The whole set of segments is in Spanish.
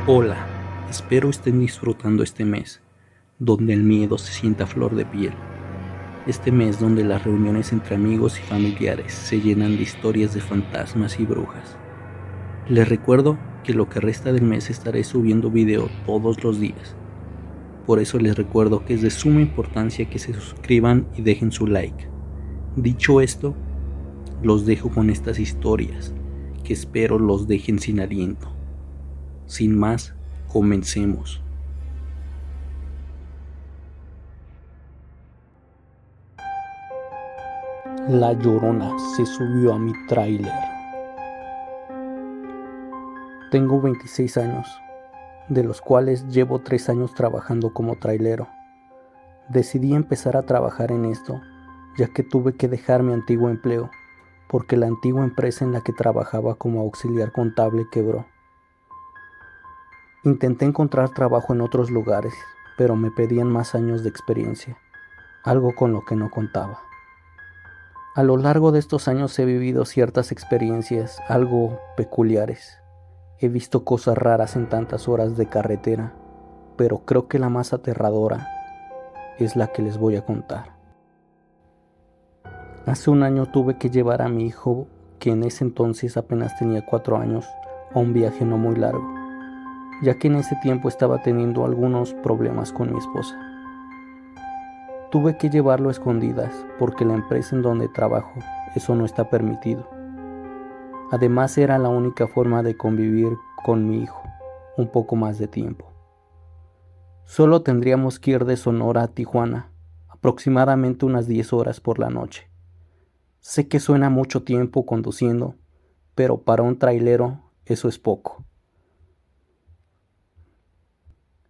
Hola, espero estén disfrutando este mes, donde el miedo se sienta a flor de piel. Este mes donde las reuniones entre amigos y familiares se llenan de historias de fantasmas y brujas. Les recuerdo que lo que resta del mes estaré subiendo video todos los días. Por eso les recuerdo que es de suma importancia que se suscriban y dejen su like. Dicho esto, los dejo con estas historias, que espero los dejen sin aliento. Sin más, comencemos. La Llorona se subió a mi tráiler. Tengo 26 años, de los cuales llevo 3 años trabajando como trailero. Decidí empezar a trabajar en esto, ya que tuve que dejar mi antiguo empleo, porque la antigua empresa en la que trabajaba como auxiliar contable quebró. Intenté encontrar trabajo en otros lugares, pero me pedían más años de experiencia, algo con lo que no contaba. A lo largo de estos años he vivido ciertas experiencias algo peculiares. He visto cosas raras en tantas horas de carretera, pero creo que la más aterradora es la que les voy a contar. Hace un año tuve que llevar a mi hijo, que en ese entonces apenas tenía 4 años, a un viaje no muy largo, ya que en ese tiempo estaba teniendo algunos problemas con mi esposa. Tuve que llevarlo a escondidas porque la empresa en donde trabajo eso no está permitido. Además era la única forma de convivir con mi hijo un poco más de tiempo. Solo tendríamos que ir de Sonora a Tijuana, aproximadamente unas 10 horas por la noche. Sé que suena mucho tiempo conduciendo, pero para un trailero eso es poco.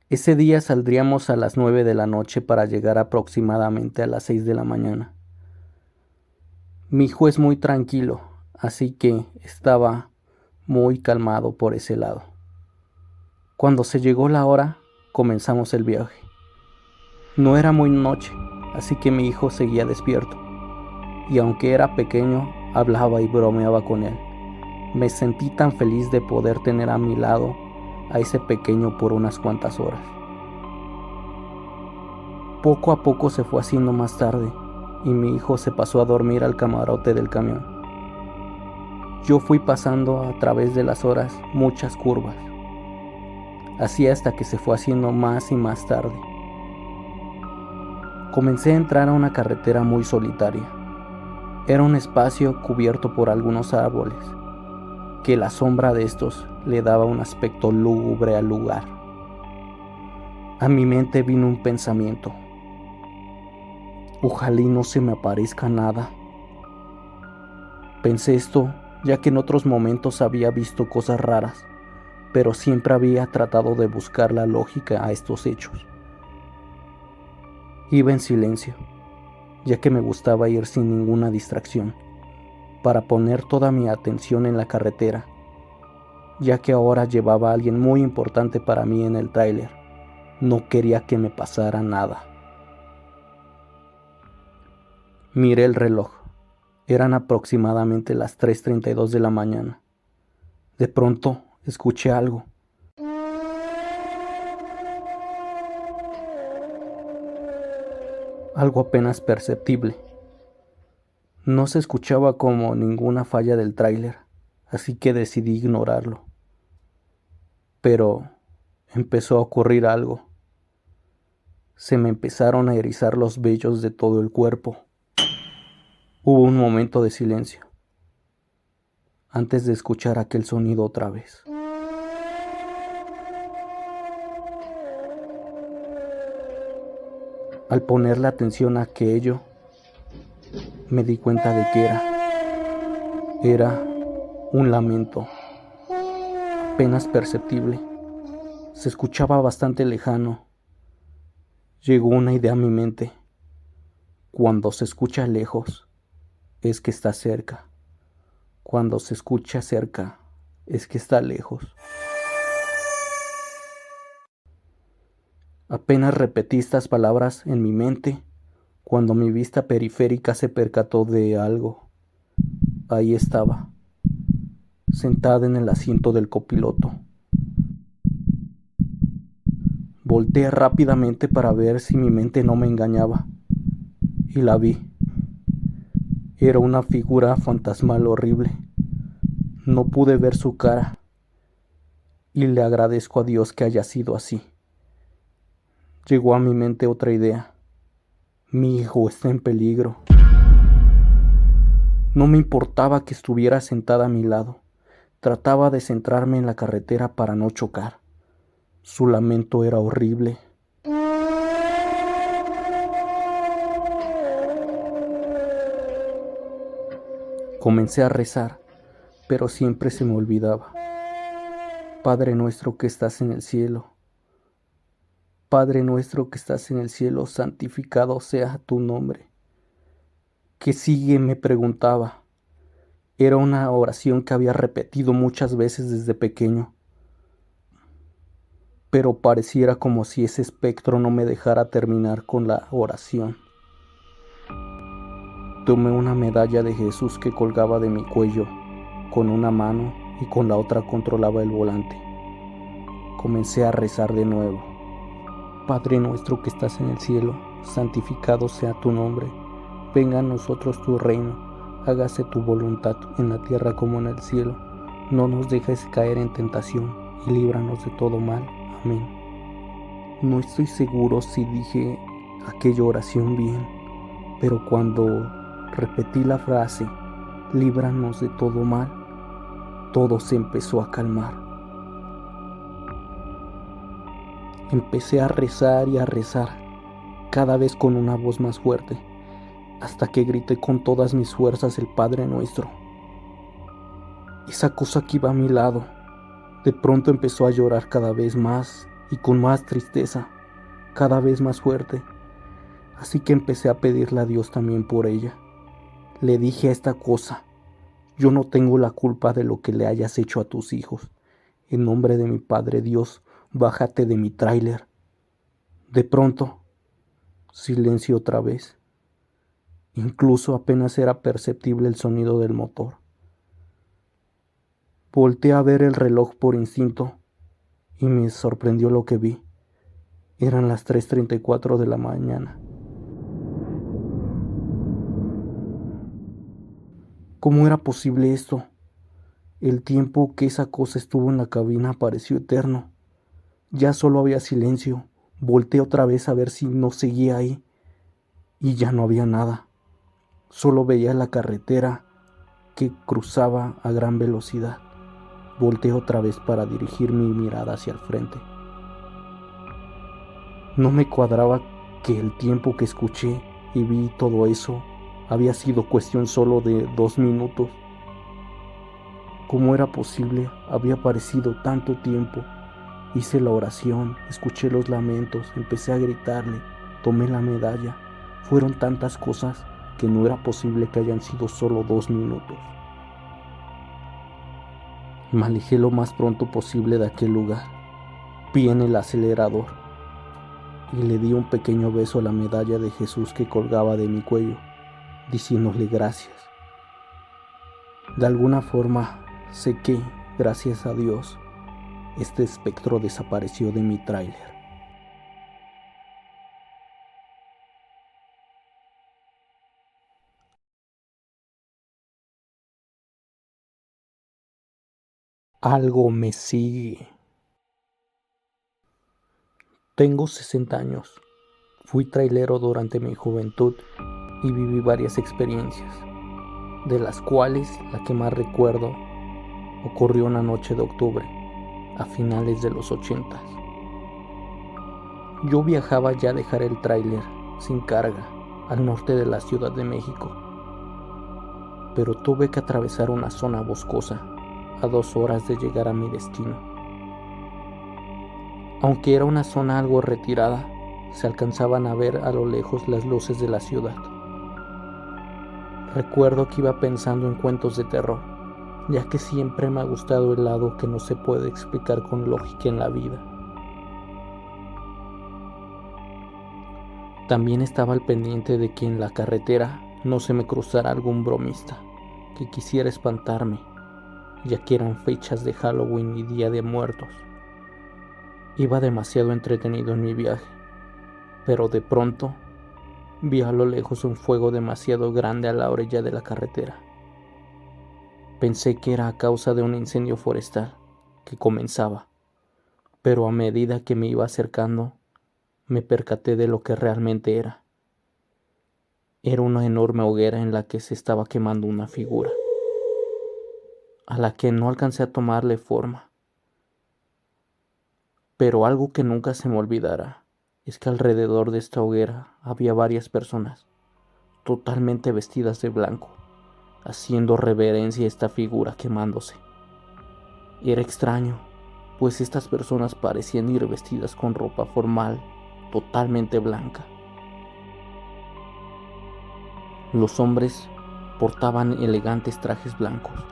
Ese día saldríamos a las 9 de la noche para llegar aproximadamente a las 6 de la mañana. Mi hijo es muy tranquilo, así que estaba muy calmado por ese lado. Cuando se llegó la hora, comenzamos el viaje. No era muy noche, así que mi hijo seguía despierto, y aunque era pequeño, hablaba y bromeaba con él. Me sentí tan feliz de poder tener a mi lado a ese pequeño por unas cuantas horas. Poco a poco se fue haciendo más tarde, y mi hijo se pasó a dormir al camarote del camión. Yo fui pasando a través de las horas muchas curvas, así hasta que se fue haciendo más y más tarde. Comencé a entrar a una carretera muy solitaria. Era un espacio cubierto por algunos árboles, que la sombra de estos le daba un aspecto lúgubre al lugar. A mi mente vino un pensamiento: ojalá y no se me aparezca nada. Pensé esto ya que en otros momentos había visto cosas raras, pero siempre había tratado de buscar la lógica a estos hechos. Iba en silencio, ya que me gustaba ir sin ninguna distracción, para poner toda mi atención en la carretera, ya que ahora llevaba a alguien muy importante para mí en el tráiler. No quería que me pasara nada. Miré el reloj. Eran aproximadamente las 3:32 de la mañana. De pronto escuché algo. Algo apenas perceptible. No se escuchaba como ninguna falla del tráiler, así que decidí ignorarlo. Pero empezó a ocurrir algo. Se me empezaron a erizar los vellos de todo el cuerpo. Hubo un momento de silencio, antes de escuchar aquel sonido otra vez. Al ponerle atención a aquello, me di cuenta de que era un lamento, apenas perceptible. Se escuchaba bastante lejano. Llegó una idea a mi mente: cuando se escucha lejos, es que está cerca. Cuando se escucha cerca, es que está lejos. Apenas repetí estas palabras en mi mente, cuando mi vista periférica se percató de algo. Ahí estaba, sentada en el asiento del copiloto. Volteé rápidamente para ver si mi mente no me engañaba, y la vi. Era una figura fantasmal horrible. No pude ver su cara, y le agradezco a Dios que haya sido así. Llegó a mi mente otra idea. Mi hijo está en peligro. No me importaba que estuviera sentada a mi lado. Trataba de centrarme en la carretera para no chocar. Su lamento era horrible. Comencé a rezar, pero siempre se me olvidaba. Padre nuestro que estás en el cielo. Padre nuestro que estás en el cielo, santificado sea tu nombre. ¿Qué sigue?, me preguntaba. Era una oración que había repetido muchas veces desde pequeño, pero pareciera como si ese espectro no me dejara terminar con la oración. Tomé una medalla de Jesús que colgaba de mi cuello, con una mano y con la otra controlaba el volante. Comencé a rezar de nuevo. Padre nuestro que estás en el cielo, santificado sea tu nombre. Venga a nosotros tu reino, hágase tu voluntad en la tierra como en el cielo. No nos dejes caer en tentación y líbranos de todo mal. Amén. No estoy seguro si dije aquella oración bien, pero cuando repetí la frase, líbranos de todo mal, todo se empezó a calmar. Empecé a rezar y a rezar, cada vez con una voz más fuerte, hasta que grité con todas mis fuerzas el Padre Nuestro. Esa cosa que iba a mi lado, de pronto empezó a llorar cada vez más y con más tristeza, cada vez más fuerte. Así que empecé a pedirle a Dios también por ella. Le dije a esta cosa: yo no tengo la culpa de lo que le hayas hecho a tus hijos. En nombre de mi Padre Dios, bájate de mi tráiler. De pronto, silencio otra vez. Incluso apenas era perceptible el sonido del motor. Volteé a ver el reloj por instinto y me sorprendió lo que vi. Eran las 3:34 de la mañana. ¿Cómo era posible esto? El tiempo que esa cosa estuvo en la cabina pareció eterno. Ya solo había silencio. Volteé otra vez a ver si no seguía ahí. Y ya no había nada. Solo veía la carretera que cruzaba a gran velocidad. Volteé otra vez para dirigir mi mirada hacia el frente. No me cuadraba que el tiempo que escuché y vi todo eso había sido cuestión solo de 2 minutos. ¿Cómo era posible? Había parecido tanto tiempo. Hice la oración, escuché los lamentos, empecé a gritarle, tomé la medalla. Fueron tantas cosas que no era posible que hayan sido solo 2 minutos. Me alejé lo más pronto posible de aquel lugar. Vi en el acelerador y le di un pequeño beso a la medalla de Jesús que colgaba de mi cuello, diciéndole gracias. De alguna forma, sé que, gracias a Dios, este espectro desapareció de mi tráiler. Algo me sigue. Tengo 60 años. Fui trailero durante mi juventud y viví varias experiencias, de las cuales la que más recuerdo ocurrió una noche de octubre, a finales de los 80. Yo viajaba ya a dejar el tráiler sin carga al norte de la Ciudad de México, pero tuve que atravesar una zona boscosa a 2 horas de llegar a mi destino. Aunque era una zona algo retirada, se alcanzaban a ver a lo lejos las luces de la ciudad. Recuerdo que iba pensando en cuentos de terror, ya que siempre me ha gustado el lado que no se puede explicar con lógica en la vida. También estaba al pendiente de que en la carretera no se me cruzara algún bromista que quisiera espantarme, ya que eran fechas de Halloween y Día de Muertos. Iba demasiado entretenido en mi viaje, pero de pronto vi a lo lejos un fuego demasiado grande a la orilla de la carretera. Pensé que era a causa de un incendio forestal que comenzaba, pero a medida que me iba acercando, me percaté de lo que realmente era. Era una enorme hoguera en la que se estaba quemando una figura, a la que no alcancé a tomarle forma. Pero algo que nunca se me olvidará es que alrededor de esta hoguera había varias personas, totalmente vestidas de blanco, haciendo reverencia a esta figura quemándose. Era extraño, pues estas personas parecían ir vestidas con ropa formal, totalmente blanca. Los hombres portaban elegantes trajes blancos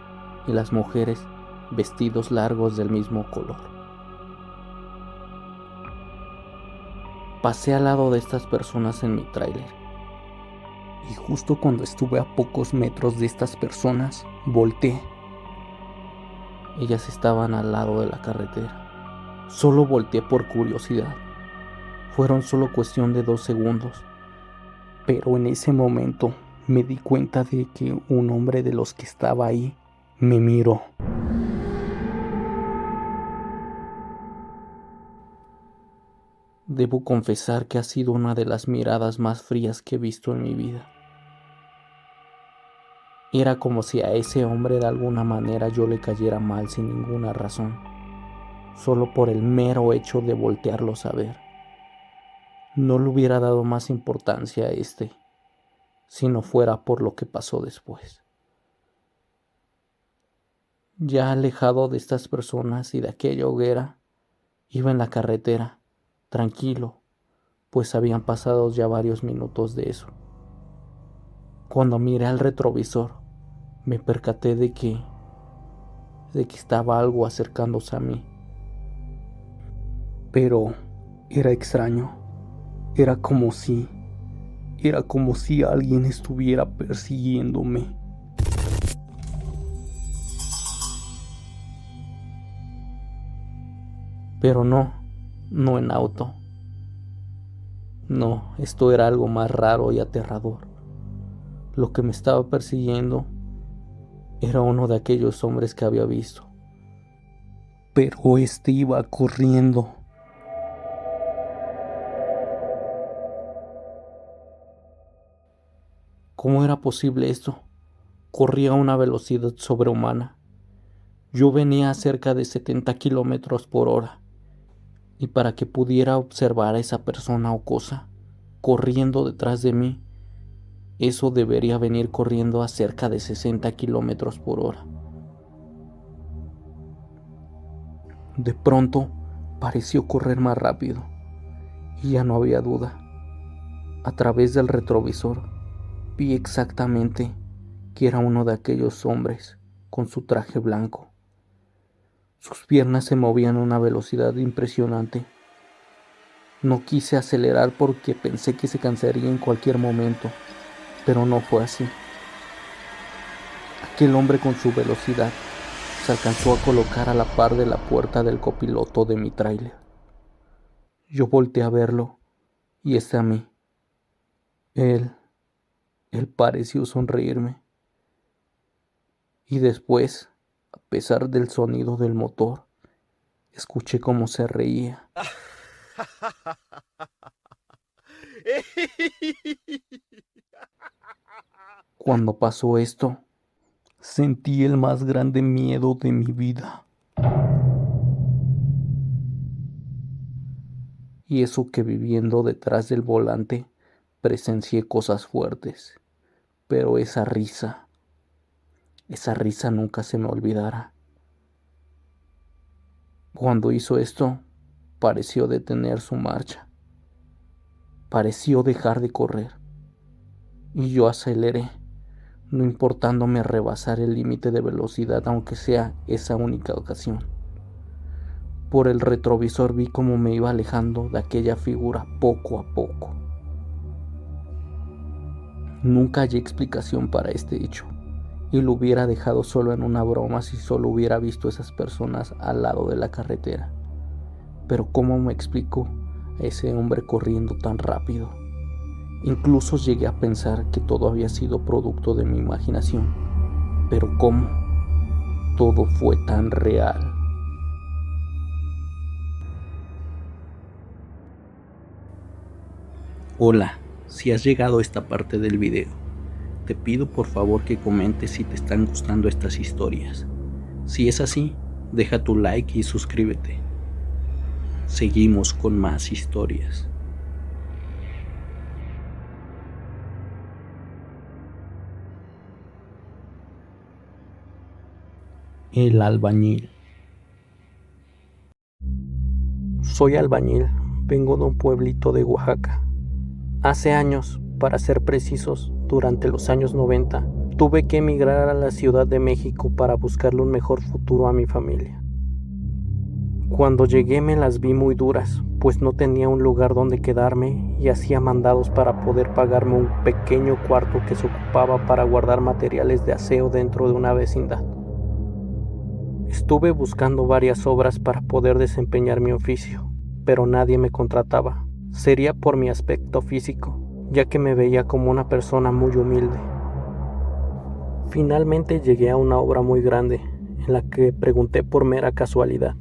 y las mujeres vestidos largos del mismo color. Pasé al lado de estas personas en mi tráiler y justo cuando estuve a pocos metros de estas personas, volteé. Ellas estaban al lado de la carretera. Solo volteé por curiosidad. Fueron solo cuestión de 2 segundos, pero en ese momento me di cuenta de que un hombre de los que estaba ahí me miró. Debo confesar que ha sido una de las miradas más frías que he visto en mi vida. Era como si a ese hombre de alguna manera yo le cayera mal sin ninguna razón, solo por el mero hecho de voltearlos a ver. No le hubiera dado más importancia a si no fuera por lo que pasó después. Ya alejado de estas personas y de aquella hoguera, iba en la carretera, tranquilo, pues habían pasado ya varios minutos de eso. Cuando miré al retrovisor, me percaté de que estaba algo acercándose a mí. Pero era extraño, era como si alguien estuviera persiguiéndome. Pero no en auto. No, esto era algo más raro y aterrador. Lo que me estaba persiguiendo era uno de aquellos hombres que había visto. Pero iba corriendo. ¿Cómo era posible esto? Corría a una velocidad sobrehumana. Yo venía a cerca de 70 kilómetros por hora. Y para que pudiera observar a esa persona o cosa corriendo detrás de mí, eso debería venir corriendo a cerca de 60 kilómetros por hora. De pronto pareció correr más rápido y ya no había duda. A través del retrovisor vi exactamente que era uno de aquellos hombres con su traje blanco. Sus piernas se movían a una velocidad impresionante. No quise acelerar porque pensé que se cansaría en cualquier momento, pero no fue así. Aquel hombre con su velocidad se alcanzó a colocar a la par de la puerta del copiloto de mi tráiler. Yo volteé a verlo y a mí. Él pareció sonreírme. Y después, a pesar del sonido del motor, escuché cómo se reía. Cuando pasó esto, sentí el más grande miedo de mi vida. Y eso que viviendo detrás del volante presencié cosas fuertes, pero esa risa nunca se me olvidará. Cuando hizo esto, pareció detener su marcha, pareció dejar de correr, y yo aceleré, no importándome rebasar el límite de velocidad, aunque sea esa única ocasión. Por el retrovisor vi cómo me iba alejando de aquella figura poco a poco. Nunca hallé explicación para este hecho, y lo hubiera dejado solo en una broma si solo hubiera visto esas personas al lado de la carretera. Pero ¿cómo me explico a ese hombre corriendo tan rápido? Incluso llegué a pensar que todo había sido producto de mi imaginación. Pero ¿cómo? Todo fue tan real. Hola, si has llegado a esta parte del video, te pido por favor que comentes si te están gustando estas historias. Si es así, deja tu like y suscríbete. Seguimos con más historias. El albañil. Soy albañil, vengo de un pueblito de Oaxaca. Hace años, para ser precisos, durante los años 90, tuve que emigrar a la Ciudad de México para buscarle un mejor futuro a mi familia. Cuando llegué me las vi muy duras, pues no tenía un lugar donde quedarme y hacía mandados para poder pagarme un pequeño cuarto que se ocupaba para guardar materiales de aseo dentro de una vecindad. Estuve buscando varias obras para poder desempeñar mi oficio, pero nadie me contrataba. Sería por mi aspecto físico, ya que me veía como una persona muy humilde. Finalmente llegué a una obra muy grande, en la que pregunté por mera casualidad,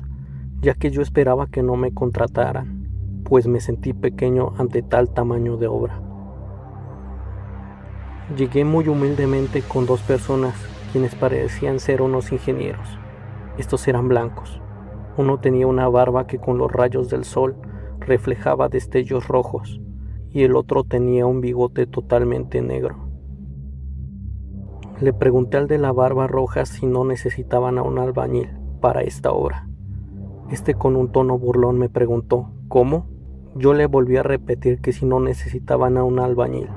ya que yo esperaba que no me contrataran, pues me sentí pequeño ante tal tamaño de obra. Llegué muy humildemente con dos personas, quienes parecían ser unos ingenieros. Estos eran blancos. Uno tenía una barba que con los rayos del sol reflejaba destellos rojos, y el otro tenía un bigote totalmente negro. Le pregunté al de la barba roja si no necesitaban a un albañil para esta obra. Este con un tono burlón me preguntó, ¿cómo? Yo le volví a repetir que si no necesitaban a un albañil.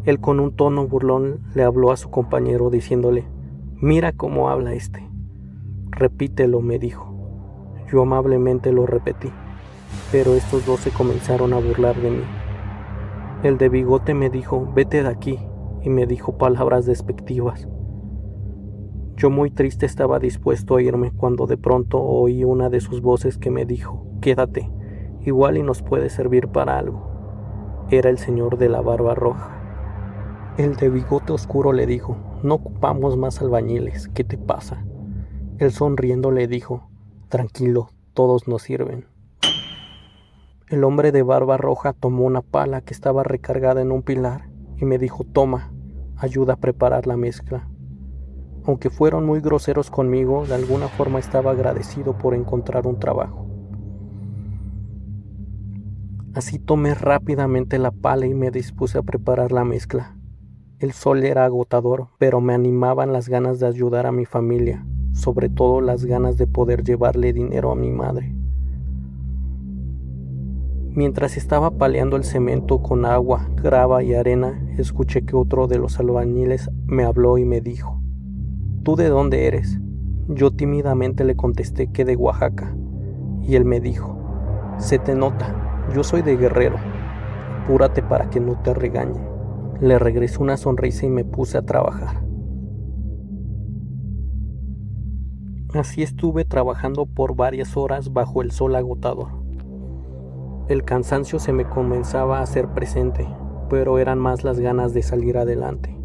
Él con un tono burlón le habló a su compañero diciéndole, mira cómo habla este. Repítelo, me dijo. Yo amablemente lo repetí, pero estos dos se comenzaron a burlar de mí. El de bigote me dijo, vete de aquí, y me dijo palabras despectivas. Yo muy triste estaba dispuesto a irme cuando de pronto oí una de sus voces que me dijo, quédate, igual y nos puede servir para algo. Era el señor de la barba roja. El de bigote oscuro le dijo, no ocupamos más albañiles, ¿qué te pasa? Él sonriendo le dijo, tranquilo, todos nos sirven. El hombre de barba roja tomó una pala que estaba recargada en un pilar y me dijo, toma, ayuda a preparar la mezcla. Aunque fueron muy groseros conmigo, de alguna forma estaba agradecido por encontrar un trabajo. Así tomé rápidamente la pala y me dispuse a preparar la mezcla. El sol era agotador, pero me animaban las ganas de ayudar a mi familia, sobre todo las ganas de poder llevarle dinero a mi madre. Mientras estaba paleando el cemento con agua, grava y arena, escuché que otro de los albañiles me habló y me dijo, ¿tú de dónde eres? Yo tímidamente le contesté que de Oaxaca, y él me dijo, se te nota, yo soy de Guerrero, apúrate para que no te regañen. Le regresé una sonrisa y me puse a trabajar. Así estuve trabajando por varias horas bajo el sol agotador. El cansancio se me comenzaba a hacer presente, pero eran más las ganas de salir adelante.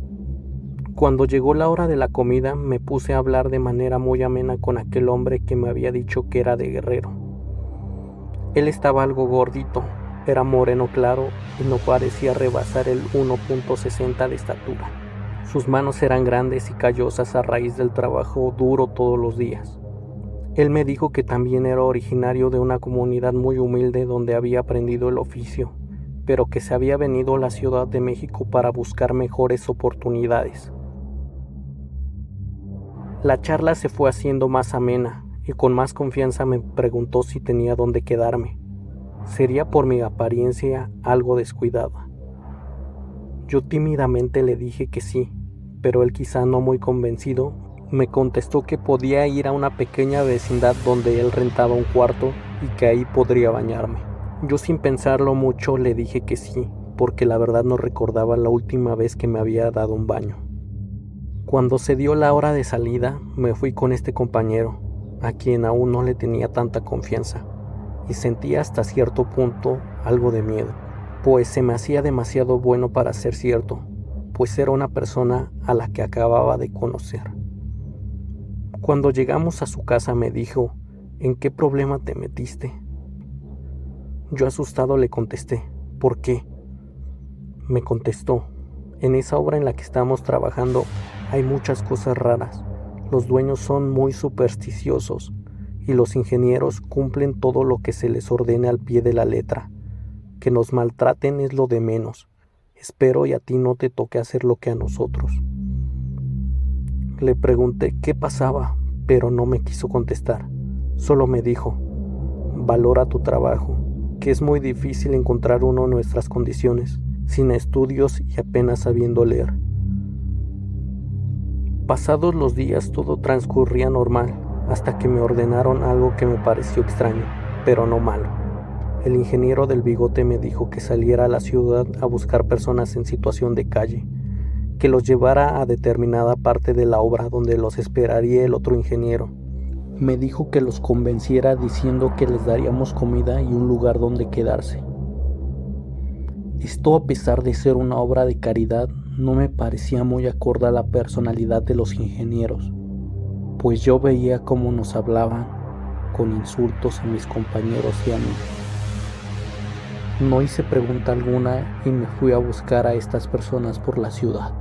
Cuando llegó la hora de la comida, me puse a hablar de manera muy amena con aquel hombre que me había dicho que era de Guerrero. Él estaba algo gordito, era moreno claro y no parecía rebasar el 1.60 de estatura. Sus manos eran grandes y callosas a raíz del trabajo duro todos los días. Él me dijo que también era originario de una comunidad muy humilde donde había aprendido el oficio, pero que se había venido a la Ciudad de México para buscar mejores oportunidades. La charla se fue haciendo más amena y con más confianza me preguntó si tenía dónde quedarme. Sería por mi apariencia algo descuidada. Yo tímidamente le dije que sí, pero él, quizá no muy convencido, me contestó que podía ir a una pequeña vecindad donde él rentaba un cuarto y que ahí podría bañarme. Yo, sin pensarlo mucho, le dije que sí, porque la verdad no recordaba la última vez que me había dado un baño. Cuando se dio la hora de salida, me fui con este compañero, a quien aún no le tenía tanta confianza. y sentía hasta cierto punto algo de miedo, pues se me hacía demasiado bueno para ser cierto, pues era una persona a la que acababa de conocer. Cuando llegamos a su casa me dijo: ¿en qué problema te metiste? Yo asustado le contesté: ¿por qué? Me contestó: en esa obra en la que estamos trabajando hay muchas cosas raras. Los dueños son muy supersticiosos y los ingenieros cumplen todo lo que se les ordene al pie de la letra. Que nos maltraten es lo de menos. Espero y a ti no te toque hacer lo que a nosotros. Le pregunté qué pasaba, pero no me quiso contestar. Solo me dijo: valora tu trabajo, que es muy difícil encontrar uno en nuestras condiciones, sin estudios y apenas sabiendo leer. Pasados los días todo transcurría normal, hasta que me ordenaron algo que me pareció extraño, pero no malo. El ingeniero del bigote me dijo que saliera a la ciudad a buscar personas en situación de calle, que los llevara a determinada parte de la obra donde los esperaría el otro ingeniero. Me dijo que los convenciera diciendo que les daríamos comida y un lugar donde quedarse. Esto, a pesar de ser una obra de caridad, no me parecía muy acorde a la personalidad de los ingenieros, pues yo veía cómo nos hablaban con insultos a mis compañeros y a mí. No hice pregunta alguna y me fui a buscar a estas personas por la ciudad.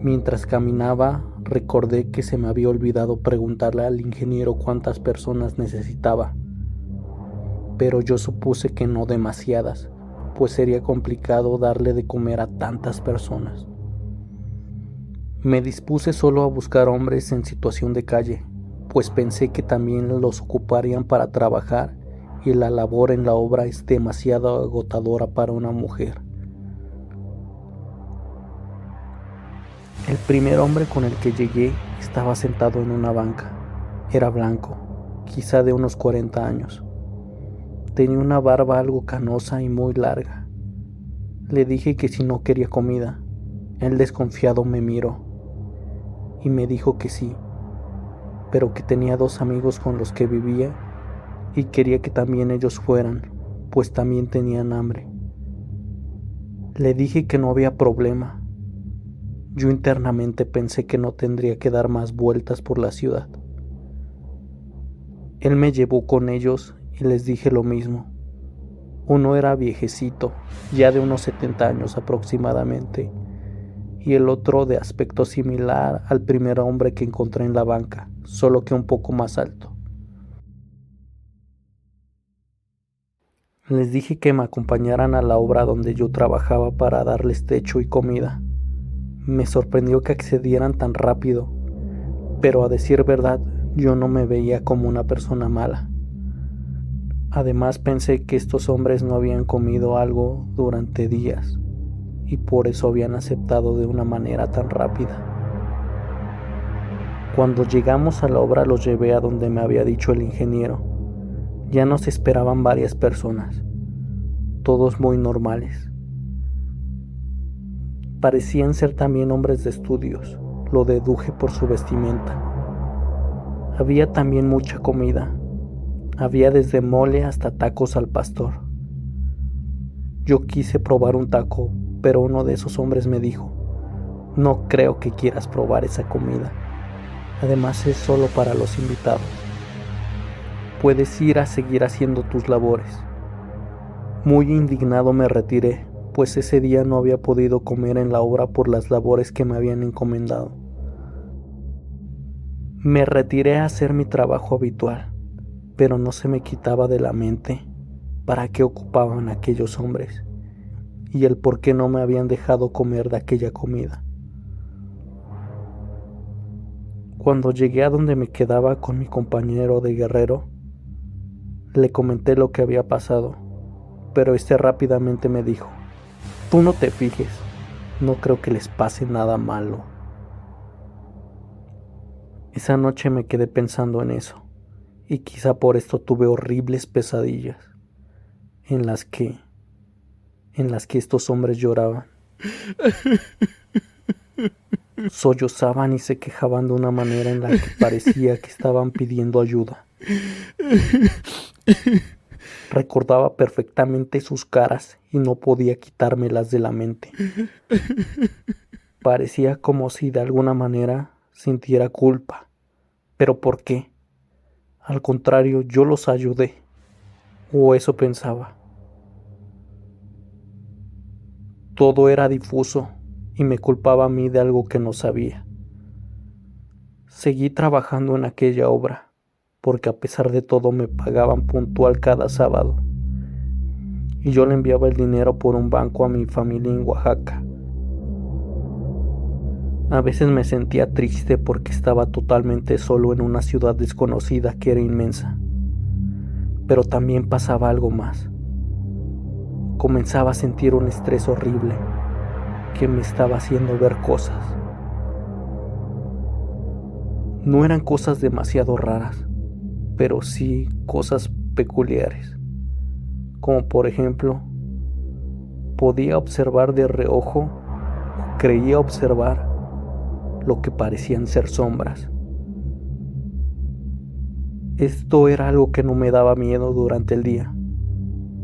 Mientras caminaba, recordé que se me había olvidado preguntarle al ingeniero cuántas personas necesitaba, pero yo supuse que no demasiadas, pues sería complicado darle de comer a tantas personas. Me dispuse solo a buscar hombres en situación de calle, pues pensé que también los ocuparían para trabajar y la labor en la obra es demasiado agotadora para una mujer. El primer hombre con el que llegué estaba sentado en una banca. Era blanco, quizá de unos 40 años. Tenía una barba algo canosa y muy larga. Le dije que si no quería comida. Él, desconfiado, me miró y me dijo que sí, pero que tenía 2 amigos con los que vivía y quería que también ellos fueran, pues también tenían hambre. Le dije que no había problema. Yo internamente pensé que no tendría que dar más vueltas por la ciudad. Él me llevó con ellos y les dije lo mismo. Uno era viejecito, ya de unos 70 años aproximadamente, y el otro de aspecto similar al primer hombre que encontré en la banca, solo que un poco más alto. Les dije que me acompañaran a la obra donde yo trabajaba para darles techo y comida. Me sorprendió que accedieran tan rápido, pero a decir verdad, yo no me veía como una persona mala. Además pensé que estos hombres no habían comido algo durante días y por eso habían aceptado de una manera tan rápida. Cuando llegamos a la obra los llevé a donde me había dicho el ingeniero. Ya nos esperaban varias personas, todos muy normales. Parecían ser también hombres de estudios, lo deduje por su vestimenta. Había también mucha comida. Había desde mole hasta tacos al pastor. Yo quise probar un taco, pero uno de esos hombres me dijo: no creo que quieras probar esa comida. Además es solo para los invitados. Puedes ir a seguir haciendo tus labores. Muy indignado me retiré, pues ese día no había podido comer en la obra por las labores que me habían encomendado. Me retiré a hacer mi trabajo habitual, pero no se me quitaba de la mente para qué ocupaban aquellos hombres y el por qué no me habían dejado comer de aquella comida. Cuando llegué a donde me quedaba con mi compañero de guerrero, le comenté lo que había pasado, pero este rápidamente me dijo: tú no te fijes, no creo que les pase nada malo. Esa noche me quedé pensando en eso, y quizá por esto tuve horribles pesadillas, en las que estos hombres lloraban, sollozaban y se quejaban de una manera en la que parecía que estaban pidiendo ayuda. Recordaba perfectamente sus caras y no podía quitármelas de la mente. Parecía como si de alguna manera sintiera culpa. ¿Pero por qué? Al contrario, yo los ayudé. O eso pensaba. Todo era difuso y me culpaba a mí de algo que no sabía. Seguí trabajando en aquella obra, porque a pesar de todo me pagaban puntual cada sábado. Y yo le enviaba el dinero por un banco a mi familia en Oaxaca. A veces me sentía triste porque estaba totalmente solo en una ciudad desconocida que era inmensa. Pero también pasaba algo más. Comenzaba a sentir un estrés horrible que me estaba haciendo ver cosas. No eran cosas demasiado raras, pero sí cosas peculiares. Como por ejemplo, podía observar de reojo, o creía observar, lo que parecían ser sombras. Esto era algo que no me daba miedo durante el día,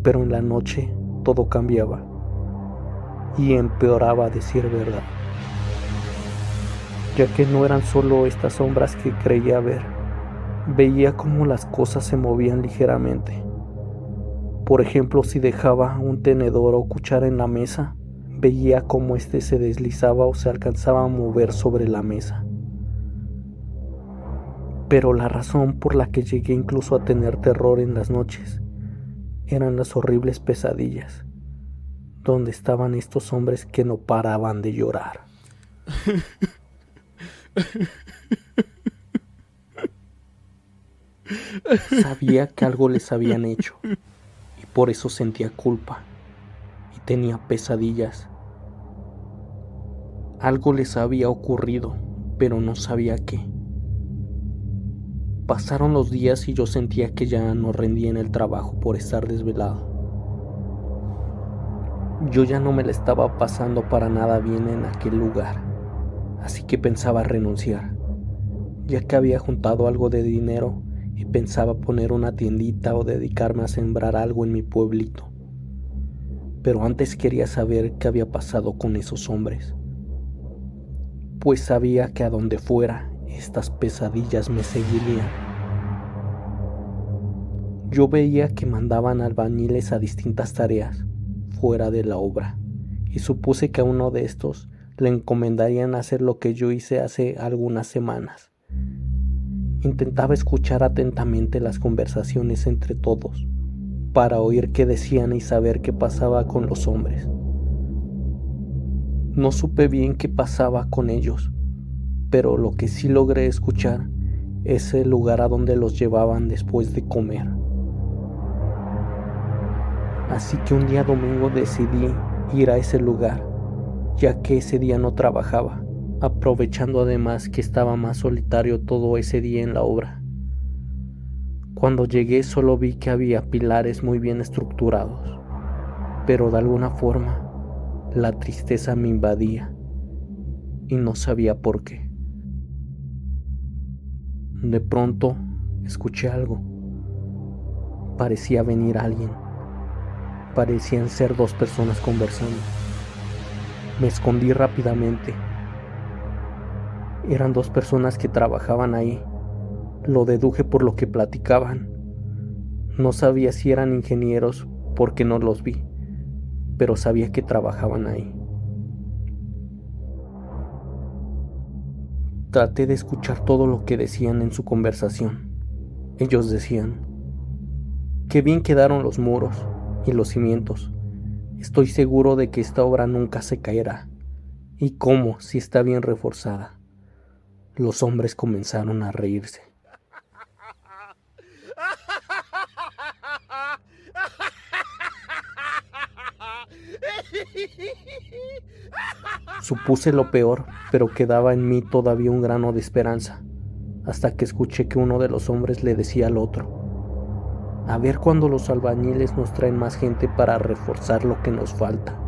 pero en la noche todo cambiaba y empeoraba, a decir verdad, ya que no eran solo estas sombras que creía ver. Veía cómo las cosas se movían ligeramente. Por ejemplo, si dejaba un tenedor o cuchara en la mesa, veía cómo éste se deslizaba o se alcanzaba a mover sobre la mesa. Pero la razón por la que llegué incluso a tener terror en las noches eran las horribles pesadillas, donde estaban estos hombres que no paraban de llorar. Sabía que algo les habían hecho y por eso sentía culpa y tenía pesadillas. Algo les había ocurrido, pero no sabía qué. Pasaron los días y yo sentía que ya no rendía en el trabajo por estar desvelado. Yo ya no me la estaba pasando para nada bien en aquel lugar, así que pensaba renunciar, ya que había juntado algo de dinero y pensaba poner una tiendita o dedicarme a sembrar algo en mi pueblito. Pero antes quería saber qué había pasado con esos hombres, pues sabía que a donde fuera, estas pesadillas me seguirían. Yo veía que mandaban albañiles a distintas tareas fuera de la obra y supuse que a uno de estos le encomendarían hacer lo que yo hice hace algunas semanas. Intentaba escuchar atentamente las conversaciones entre todos para oír qué decían y saber qué pasaba con los hombres. No supe bien qué pasaba con ellos, pero lo que sí logré escuchar es el lugar a donde los llevaban después de comer. Así que un día domingo decidí ir a ese lugar, ya que ese día no trabajaba, aprovechando además que estaba más solitario todo ese día en la obra. Cuando llegué solo vi que había pilares muy bien estructurados, pero de alguna forma la tristeza me invadía y no sabía por qué. De pronto escuché algo. Parecía venir alguien. Parecían ser dos personas conversando. Me escondí rápidamente. Eran dos personas que trabajaban ahí. Lo deduje por lo que platicaban. No sabía si eran ingenieros porque no los vi, pero sabía que trabajaban ahí. Traté de escuchar todo lo que decían en su conversación. Ellos decían: qué bien quedaron los muros y los cimientos. Estoy seguro de que esta obra nunca se caerá. ¿Y cómo si está bien reforzada? Los hombres comenzaron a reírse. Supuse lo peor, pero quedaba en mí todavía un grano de esperanza, hasta que escuché que uno de los hombres le decía al otro: a ver cuando los albañiles nos traen más gente para reforzar lo que nos falta.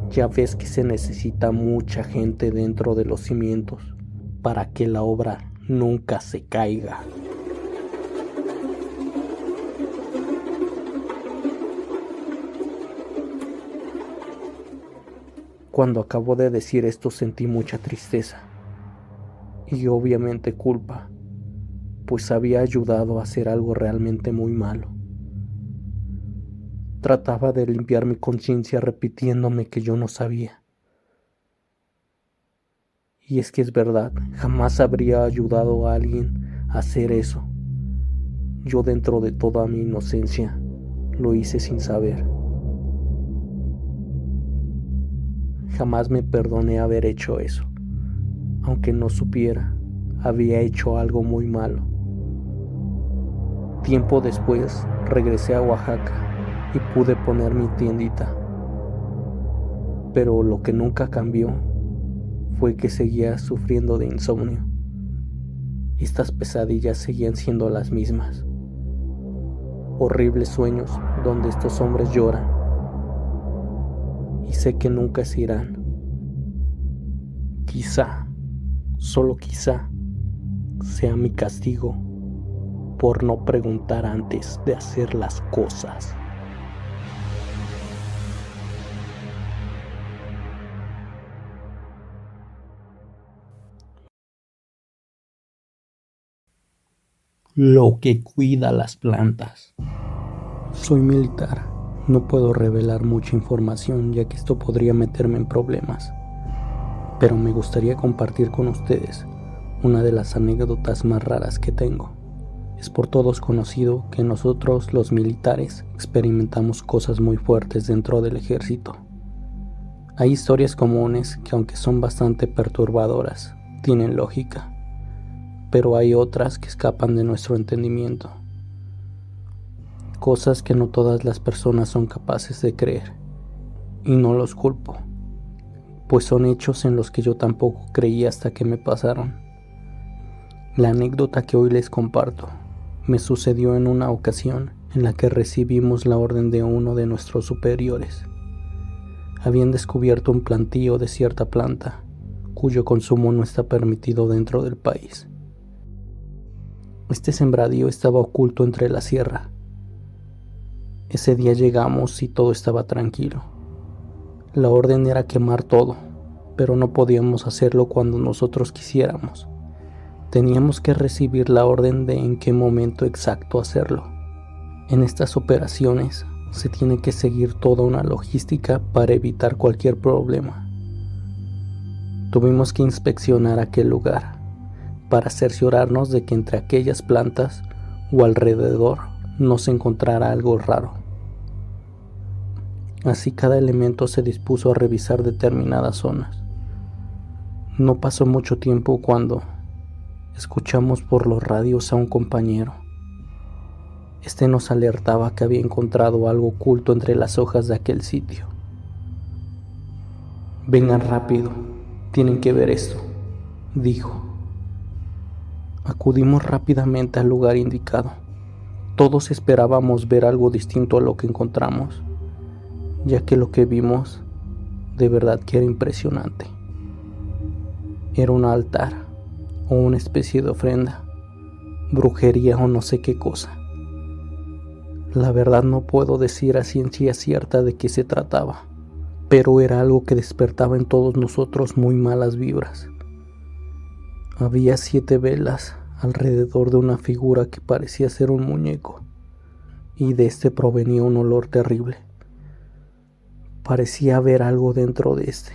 Ya ves que se necesita mucha gente dentro de los cimientos para que la obra nunca se caiga. Cuando acabó de decir esto sentí mucha tristeza y obviamente culpa, pues había ayudado a hacer algo realmente muy malo. Trataba de limpiar mi conciencia repitiéndome que yo no sabía. Y es que es verdad, jamás habría ayudado a alguien a hacer eso. Yo, dentro de toda mi inocencia, lo hice sin saber. Jamás me perdoné haber hecho eso. Aunque no supiera, había hecho algo muy malo. Tiempo después, regresé a Oaxaca y pude poner mi tiendita. Pero lo que nunca cambió fue que seguía sufriendo de insomnio. Estas pesadillas seguían siendo las mismas. Horribles sueños donde estos hombres lloran. Y sé que nunca se irán. Quizá, solo quizá, sea mi castigo por no preguntar antes de hacer las cosas. Lo que cuida las plantas. Soy militar. No puedo revelar mucha información ya que esto podría meterme en problemas. Pero me gustaría compartir con ustedes una de las anécdotas más raras que tengo. Es por todos conocido que nosotros los militares experimentamos cosas muy fuertes dentro del ejército. Hay historias comunes que, aunque son bastante perturbadoras, tienen lógica, pero hay otras que escapan de nuestro entendimiento. Cosas que no todas las personas son capaces de creer, y no los culpo, pues son hechos en los que yo tampoco creí hasta que me pasaron. La anécdota que hoy les comparto me sucedió en una ocasión en la que recibimos la orden de uno de nuestros superiores. Habían descubierto un plantío de cierta planta, cuyo consumo no está permitido dentro del país. Este sembradío estaba oculto entre la sierra. Ese día llegamos y todo estaba tranquilo. La orden era quemar todo, pero no podíamos hacerlo cuando nosotros quisiéramos. Teníamos que recibir la orden de en qué momento exacto hacerlo. En estas operaciones se tiene que seguir toda una logística para evitar cualquier problema. Tuvimos que inspeccionar aquel lugar para cerciorarnos de que entre aquellas plantas o alrededor no se encontrara algo raro. Así cada elemento se dispuso a revisar determinadas zonas. No pasó mucho tiempo cuando escuchamos por los radios a un compañero. Este nos alertaba que había encontrado algo oculto entre las hojas de aquel sitio. «Vengan rápido, tienen que ver esto», dijo. Acudimos rápidamente al lugar indicado. Todos esperábamos ver algo distinto a lo que encontramos, ya que lo que vimos de verdad que era impresionante. Era un altar o una especie de ofrenda, brujería o no sé qué cosa. La verdad no puedo decir a ciencia cierta de qué se trataba, pero era algo que despertaba en todos nosotros muy malas vibras. Había 7 velas alrededor de una figura que parecía ser un muñeco, y de este provenía un olor terrible. Parecía haber algo dentro de este.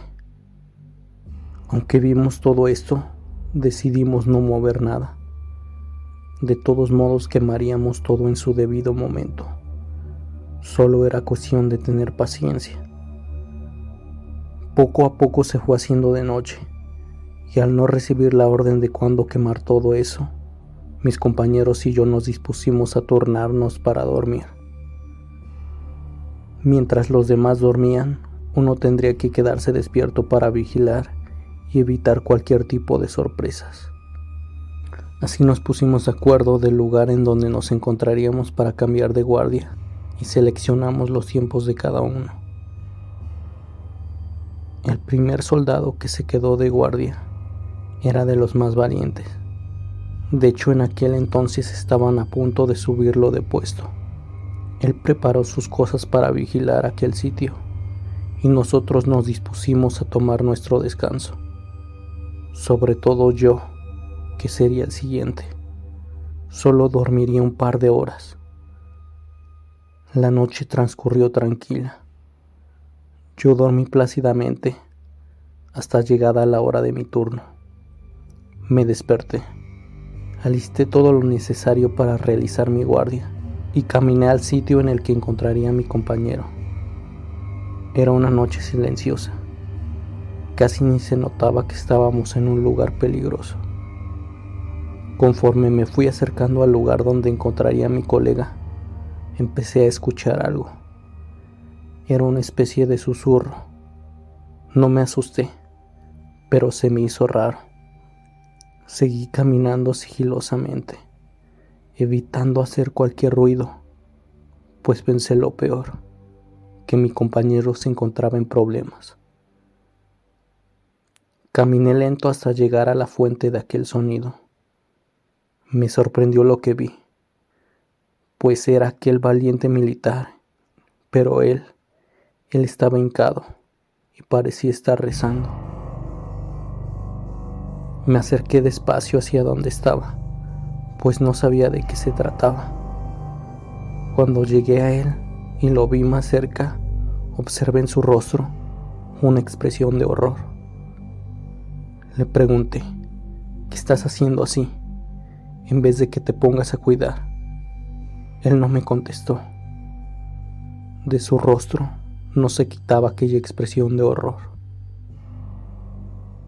Aunque vimos todo esto, decidimos no mover nada. De todos modos quemaríamos todo en su debido momento. Solo era cuestión de tener paciencia. Poco a poco se fue haciendo de noche, y al no recibir la orden de cuándo quemar todo eso, mis compañeros y yo nos dispusimos a turnarnos para dormir. Mientras los demás dormían, uno tendría que quedarse despierto para vigilar y evitar cualquier tipo de sorpresas. Así nos pusimos de acuerdo del lugar en donde nos encontraríamos para cambiar de guardia y seleccionamos los tiempos de cada uno. El primer soldado que se quedó de guardia era de los más valientes. De hecho, en aquel entonces estaban a punto de subirlo de puesto. Él preparó sus cosas para vigilar aquel sitio y nosotros nos dispusimos a tomar nuestro descanso. Sobre todo yo, que sería el siguiente. Solo dormiría un par de horas. La noche transcurrió tranquila. Yo dormí plácidamente hasta llegada la hora de mi turno. Me desperté, alisté todo lo necesario para realizar mi guardia y caminé al sitio en el que encontraría a mi compañero. Era una noche silenciosa. Casi ni se notaba que estábamos en un lugar peligroso. Conforme me fui acercando al lugar donde encontraría a mi colega, empecé a escuchar algo. Era una especie de susurro. No me asusté, pero se me hizo raro. Seguí caminando sigilosamente, evitando hacer cualquier ruido, pues pensé lo peor, que mi compañero se encontraba en problemas. Caminé lento hasta llegar a la fuente de aquel sonido. Me sorprendió lo que vi, pues era aquel valiente militar, pero él estaba hincado y parecía estar rezando. Me acerqué despacio hacia donde estaba, pues no sabía de qué se trataba. Cuando llegué a él y lo vi más cerca, observé en su rostro una expresión de horror. Le pregunté, ¿qué estás haciendo así, en vez de que te pongas a cuidar? Él no me contestó. De su rostro no se quitaba aquella expresión de horror.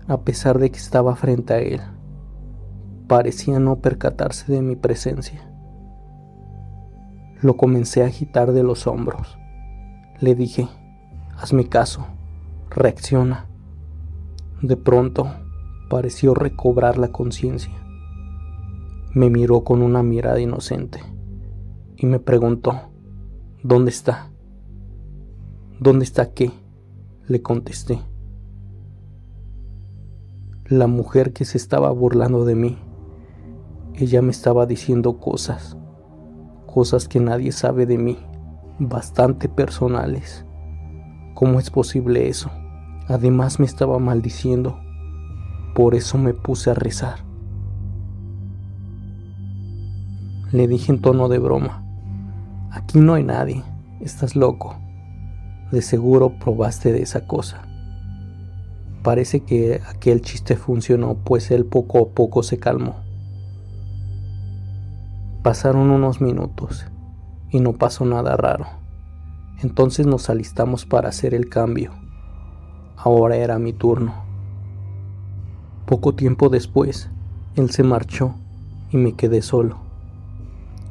A pesar de que estaba frente a él, parecía no percatarse de mi presencia. Lo comencé a agitar de los hombros. Le dije, hazme caso, reacciona. De pronto, pareció recobrar la conciencia. Me miró con una mirada inocente y me preguntó, ¿dónde está? ¿Dónde está qué? Le contesté. La mujer que se estaba burlando de mí. Ella me estaba diciendo cosas que nadie sabe de mí, bastante personales. ¿Cómo es posible eso? Además me estaba maldiciendo. Por eso me puse a rezar. Le dije en tono de broma, aquí no hay nadie, estás loco. De seguro probaste de esa cosa. Parece que aquel chiste funcionó, pues él poco a poco se calmó. Pasaron unos minutos y no pasó nada raro. Entonces nos alistamos para hacer el cambio. Ahora era mi turno. Poco tiempo después, él se marchó y me quedé solo.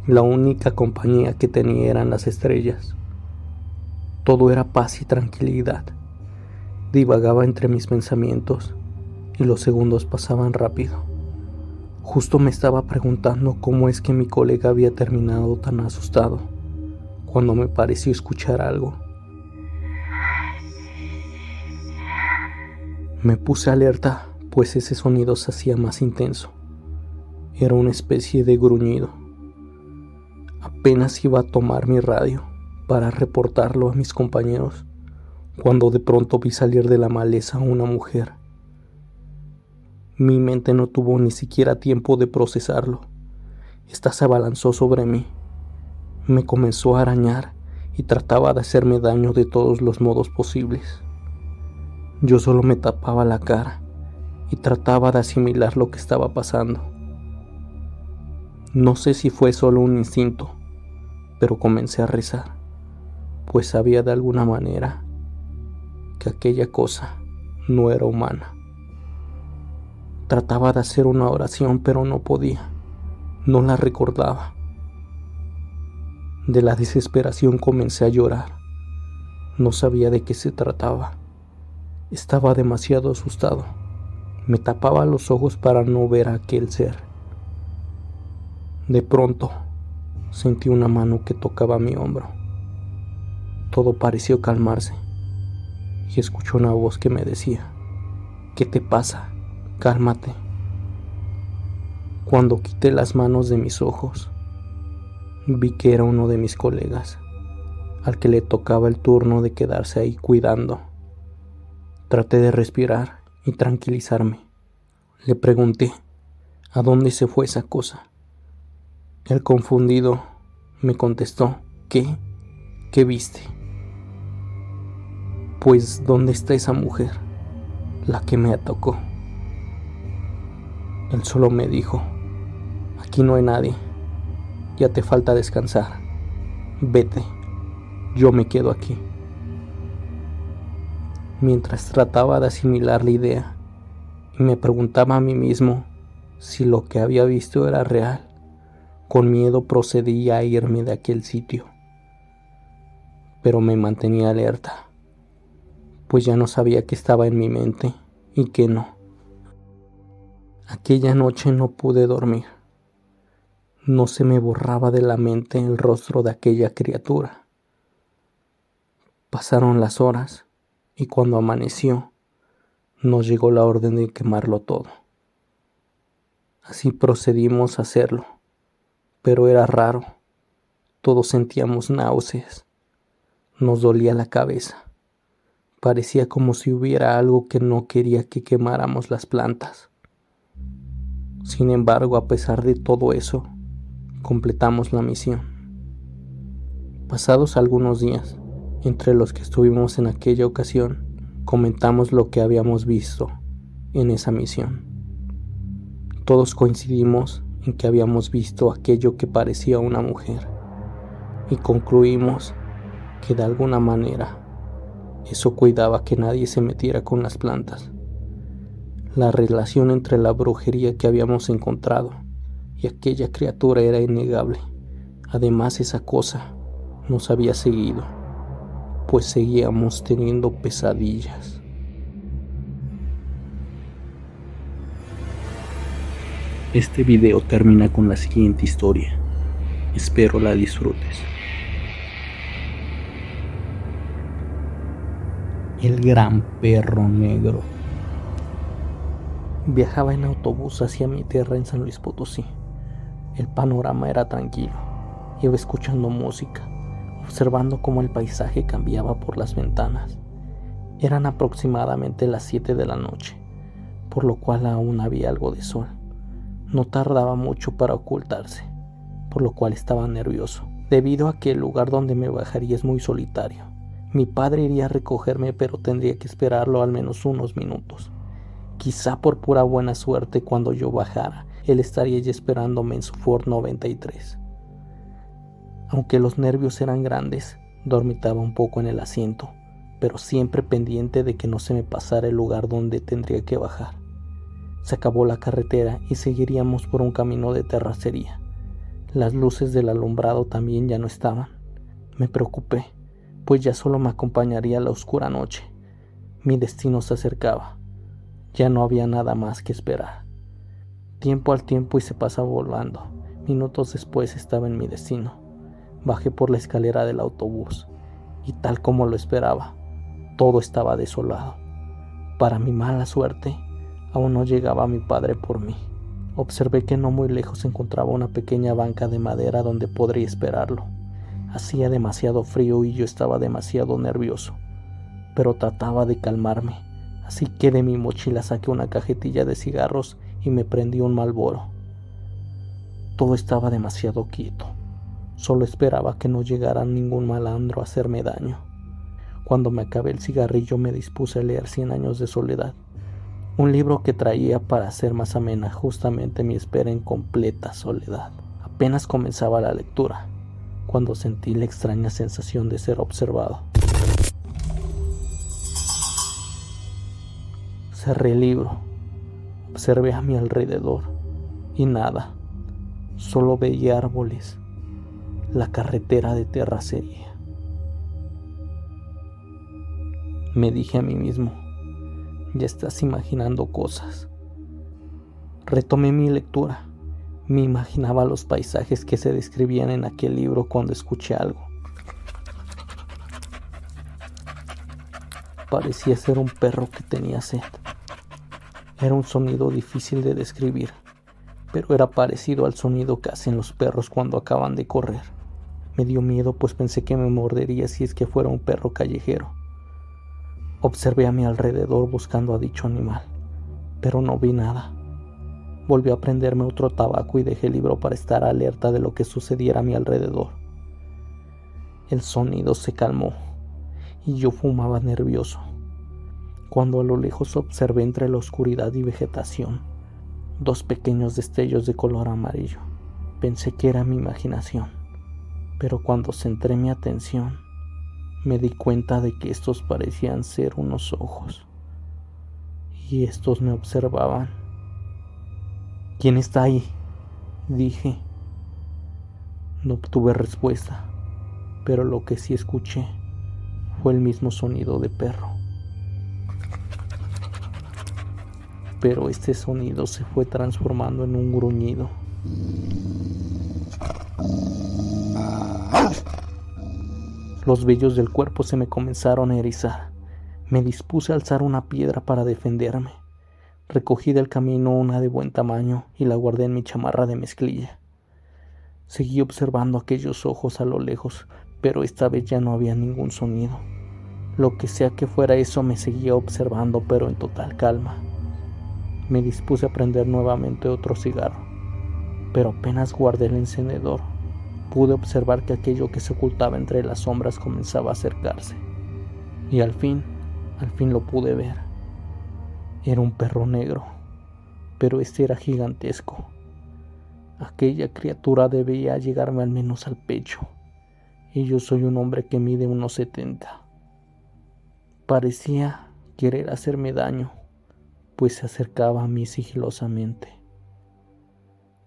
La única compañía que tenía eran las estrellas. Todo era paz y tranquilidad. Divagaba entre mis pensamientos y los segundos pasaban rápido. Justo me estaba preguntando cómo es que mi colega había terminado tan asustado, cuando me pareció escuchar algo. Me puse alerta, pues ese sonido se hacía más intenso. Era una especie de gruñido. Apenas iba a tomar mi radio para reportarlo a mis compañeros, cuando de pronto vi salir de la maleza a una mujer. Mi mente no tuvo ni siquiera tiempo de procesarlo. Esta se abalanzó sobre mí. Me comenzó a arañar y trataba de hacerme daño de todos los modos posibles. Yo solo me tapaba la cara y trataba de asimilar lo que estaba pasando. No sé si fue solo un instinto, pero comencé a rezar, pues sabía de alguna manera que aquella cosa no era humana. Trataba de hacer una oración, pero no podía. No la recordaba. De la desesperación comencé a llorar. No sabía de qué se trataba. Estaba demasiado asustado. Me tapaba los ojos para no ver a aquel ser. De pronto, sentí una mano que tocaba mi hombro. Todo pareció calmarse y escuché una voz que me decía, ¿qué te pasa? Cálmate. Cuando quité las manos de mis ojos, vi que era uno de mis colegas, al que le tocaba el turno de quedarse ahí cuidando Traté de respirar y tranquilizarme. Le pregunté, ¿a dónde se fue esa cosa? El confundido me contestó, ¿qué? ¿Qué viste? Pues, ¿dónde está esa mujer? La que me atacó. Él solo me dijo, aquí no hay nadie, ya te falta descansar, vete, yo me quedo aquí. Mientras trataba de asimilar la idea y me preguntaba a mí mismo si lo que había visto era real, con miedo procedí a irme de aquel sitio, pero me mantenía alerta, pues ya no sabía qué estaba en mi mente y qué no. Aquella noche no pude dormir. No se me borraba de la mente el rostro de aquella criatura. Pasaron las horas y cuando amaneció, nos llegó la orden de quemarlo todo. Así procedimos a hacerlo, pero era raro. Todos sentíamos náuseas. Nos dolía la cabeza. Parecía como si hubiera algo que no quería que quemáramos las plantas. Sin embargo, a pesar de todo eso, completamos la misión. Pasados algunos días, entre los que estuvimos en aquella ocasión, comentamos lo que habíamos visto en esa misión. Todos coincidimos en que habíamos visto aquello que parecía una mujer y concluimos que de alguna manera eso cuidaba que nadie se metiera con las plantas. La relación entre la brujería que habíamos encontrado y aquella criatura era innegable. Además, esa cosa nos había seguido, pues seguíamos teniendo pesadillas. Este video termina con la siguiente historia. Espero la disfrutes. El gran perro negro. Viajaba en autobús hacia mi tierra en San Luis Potosí. El panorama era tranquilo. Iba escuchando música, observando cómo el paisaje cambiaba por las ventanas. Eran aproximadamente las 7 de la noche, por lo cual aún había algo de sol. No tardaba mucho para ocultarse, por lo cual estaba nervioso, debido a que el lugar donde me bajaría es muy solitario. Mi padre iría a recogerme, pero tendría que esperarlo al menos unos minutos. Quizá por pura buena suerte, cuando yo bajara, él estaría ya esperándome en su Ford 93. Aunque los nervios eran grandes, dormitaba un poco en el asiento, pero siempre pendiente de que no se me pasara el lugar donde tendría que bajar. Se acabó la carretera y seguiríamos por un camino de terracería. Las luces del alumbrado también ya no estaban. Me preocupé, pues ya solo me acompañaría la oscura noche. Mi destino se acercaba. Ya no había nada más que esperar. Tiempo al tiempo y se pasaba volando. Minutos después estaba en mi destino. Bajé por la escalera del autobús y tal como lo esperaba, todo estaba desolado. Para mi mala suerte, aún no llegaba mi padre por mí. Observé que no muy lejos se encontraba una pequeña banca de madera donde podría esperarlo. Hacía demasiado frío y yo estaba demasiado nervioso, pero trataba de calmarme, así que de mi mochila saqué una cajetilla de cigarros y me prendí un Marlboro. Todo estaba demasiado quieto. Solo esperaba que no llegara ningún malandro a hacerme daño. Cuando me acabé el cigarrillo me dispuse a leer 100 años de soledad, un libro que traía para hacer más amena justamente mi espera en completa soledad. Apenas comenzaba la lectura, cuando sentí la extraña sensación de ser observado. Cerré el libro, observé a mi alrededor y nada, solo veía árboles, la carretera de terracería. Me dije a mí mismo, ya estás imaginando cosas. Retomé mi lectura. Me imaginaba los paisajes que se describían en aquel libro cuando escuché algo. Parecía ser un perro que tenía sed. Era un sonido difícil de describir, pero era parecido al sonido que hacen los perros cuando acaban de correr. Me dio miedo, pues pensé que me mordería si es que fuera un perro callejero. Observé a mi alrededor buscando a dicho animal, pero no vi nada. Volví a prenderme otro tabaco y dejé el libro para estar alerta de lo que sucediera a mi alrededor. El sonido se calmó y yo fumaba nervioso, cuando a lo lejos observé entre la oscuridad y vegetación 2 pequeños destellos de color amarillo. Pensé que era mi imaginación, pero cuando centré mi atención, me di cuenta de que estos parecían ser unos ojos, y estos me observaban. ¿Quién está ahí?, dije. No obtuve respuesta, pero lo que sí escuché fue el mismo sonido de perro. Pero este sonido se fue transformando en un gruñido. Los vellos del cuerpo se me comenzaron a erizar. Me dispuse a alzar una piedra para defenderme. Recogí del camino una de buen tamaño y la guardé en mi chamarra de mezclilla. Seguí observando aquellos ojos a lo lejos, pero esta vez ya no había ningún sonido. Lo que sea que fuera eso me seguía observando, pero en total calma. Me dispuse a prender nuevamente otro cigarro, pero apenas guardé el encendedor, pude observar que aquello que se ocultaba entre las sombras comenzaba a acercarse. Y al fin lo pude ver. Era un perro negro, pero este era gigantesco. Aquella criatura debía llegarme al menos al pecho, y yo soy un hombre que mide unos 70. Parecía querer hacerme daño, pues se acercaba a mí sigilosamente.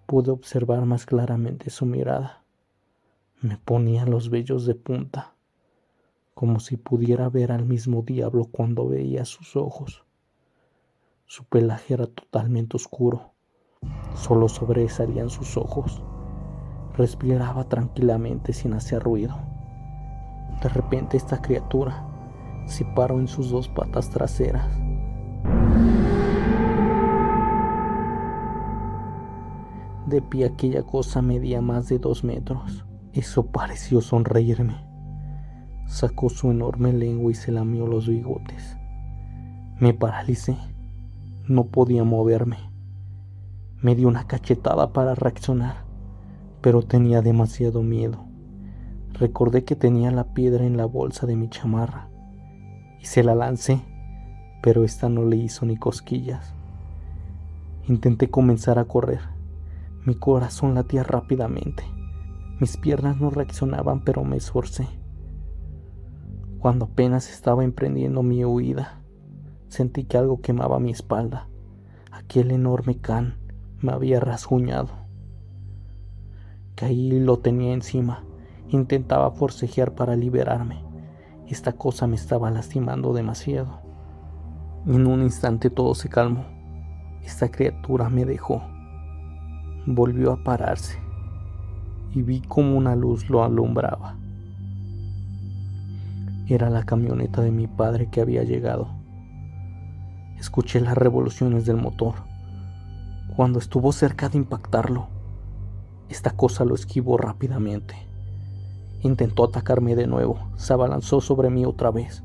Pude observar más claramente su mirada. Me ponía los vellos de punta, como si pudiera ver al mismo diablo cuando veía sus ojos. Su pelaje era totalmente oscuro, solo sobresalían sus ojos. Respiraba tranquilamente sin hacer ruido. De repente esta criatura se paró en sus 2 patas traseras. De pie aquella cosa medía más de 2 metros. Eso pareció sonreírme. Sacó su enorme lengua y se lamió los bigotes. Me paralicé. No podía moverme. Me dio una cachetada para reaccionar, pero tenía demasiado miedo. Recordé que tenía la piedra en la bolsa de mi chamarra y se la lancé, pero esta no le hizo ni cosquillas. Intenté comenzar a correr. Mi corazón latía rápidamente. Mis piernas no reaccionaban, pero me esforcé. Cuando apenas estaba emprendiendo mi huida, sentí que algo quemaba mi espalda. Aquel enorme can me había rasguñado. Caí y lo tenía encima. Intentaba forcejear para liberarme. Esta cosa me estaba lastimando demasiado. En un instante todo se calmó. Esta criatura me dejó. Volvió a pararse y vi como una luz lo alumbraba. Era la camioneta de mi padre que había llegado. Escuché las revoluciones del motor. Cuando estuvo cerca de impactarlo, esta cosa lo esquivó rápidamente. Intentó atacarme de nuevo, se abalanzó sobre mí otra vez.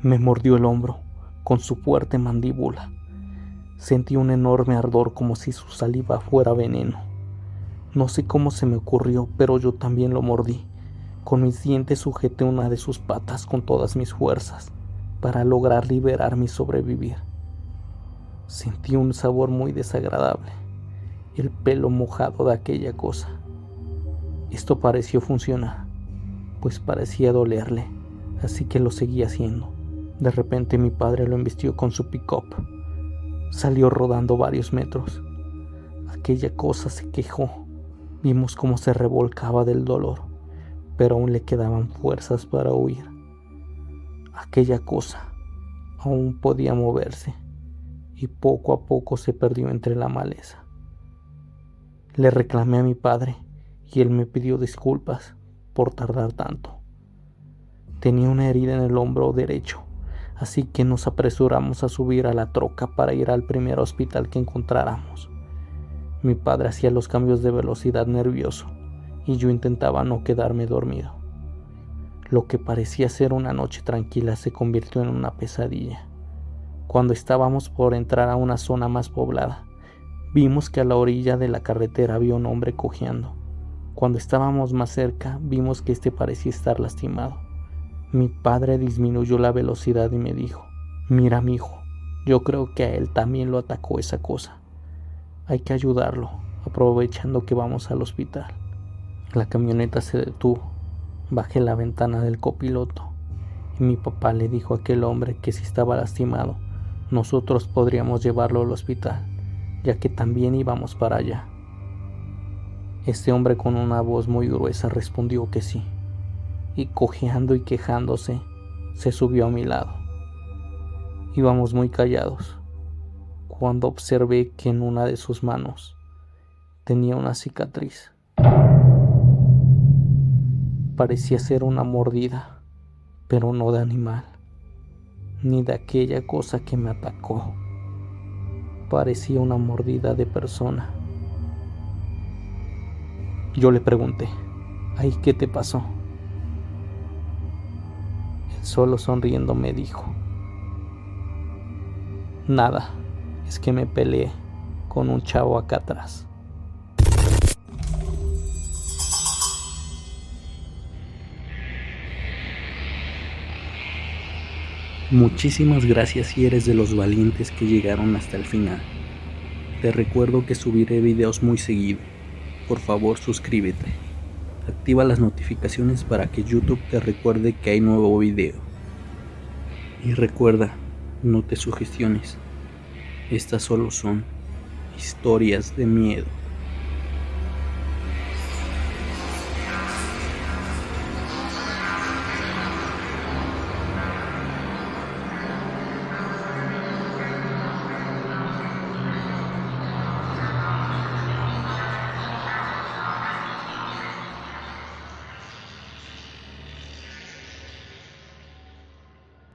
Me mordió el hombro con su fuerte mandíbula. Sentí un enorme ardor como si su saliva fuera veneno. No sé cómo se me ocurrió, pero yo también lo mordí. Con mis dientes sujeté una de sus patas con todas mis fuerzas para lograr liberarme y sobrevivir. Sentí un sabor muy desagradable, el pelo mojado de aquella cosa. Esto pareció funcionar, pues parecía dolerle, así que lo seguí haciendo. De repente mi padre lo embistió con su pick-up. Salió rodando varios metros. Aquella cosa se quejó. Vimos cómo se revolcaba del dolor, pero aún le quedaban fuerzas para huir. Aquella cosa aún podía moverse y poco a poco se perdió entre la maleza. Le reclamé a mi padre y él me pidió disculpas por tardar tanto. Tenía una herida en el hombro derecho, así que nos apresuramos a subir a la troca para ir al primer hospital que encontráramos. Mi padre hacía los cambios de velocidad nervioso y yo intentaba no quedarme dormido. Lo que parecía ser una noche tranquila se convirtió en una pesadilla. Cuando estábamos por entrar a una zona más poblada, vimos que a la orilla de la carretera había un hombre cojeando. Cuando estábamos más cerca, vimos que este parecía estar lastimado. Mi padre disminuyó la velocidad y me dijo: «Mira, mijo, yo creo que a él también lo atacó esa cosa. Hay que ayudarlo, aprovechando que vamos al hospital». La camioneta se detuvo. Bajé la ventana del copiloto y mi papá le dijo a aquel hombre que si estaba lastimado, nosotros podríamos llevarlo al hospital, ya que también íbamos para allá. Este hombre con una voz muy gruesa respondió que sí, y cojeando y quejándose, se subió a mi lado. Íbamos muy callados, cuando observé que en una de sus manos tenía una cicatriz. Parecía ser una mordida, pero no de animal, ni de aquella cosa que me atacó. Parecía una mordida de persona. Yo le pregunté: «Ay, ¿qué te pasó?». Él solo sonriendo me dijo: «Nada, es que me peleé con un chavo acá atrás». Muchísimas gracias si eres de los valientes que llegaron hasta el final. Te recuerdo que subiré videos muy seguido. Por favor, suscríbete. Activa las notificaciones para que YouTube te recuerde que hay nuevo video. Y recuerda, no te sugestiones. Estas solo son historias de miedo.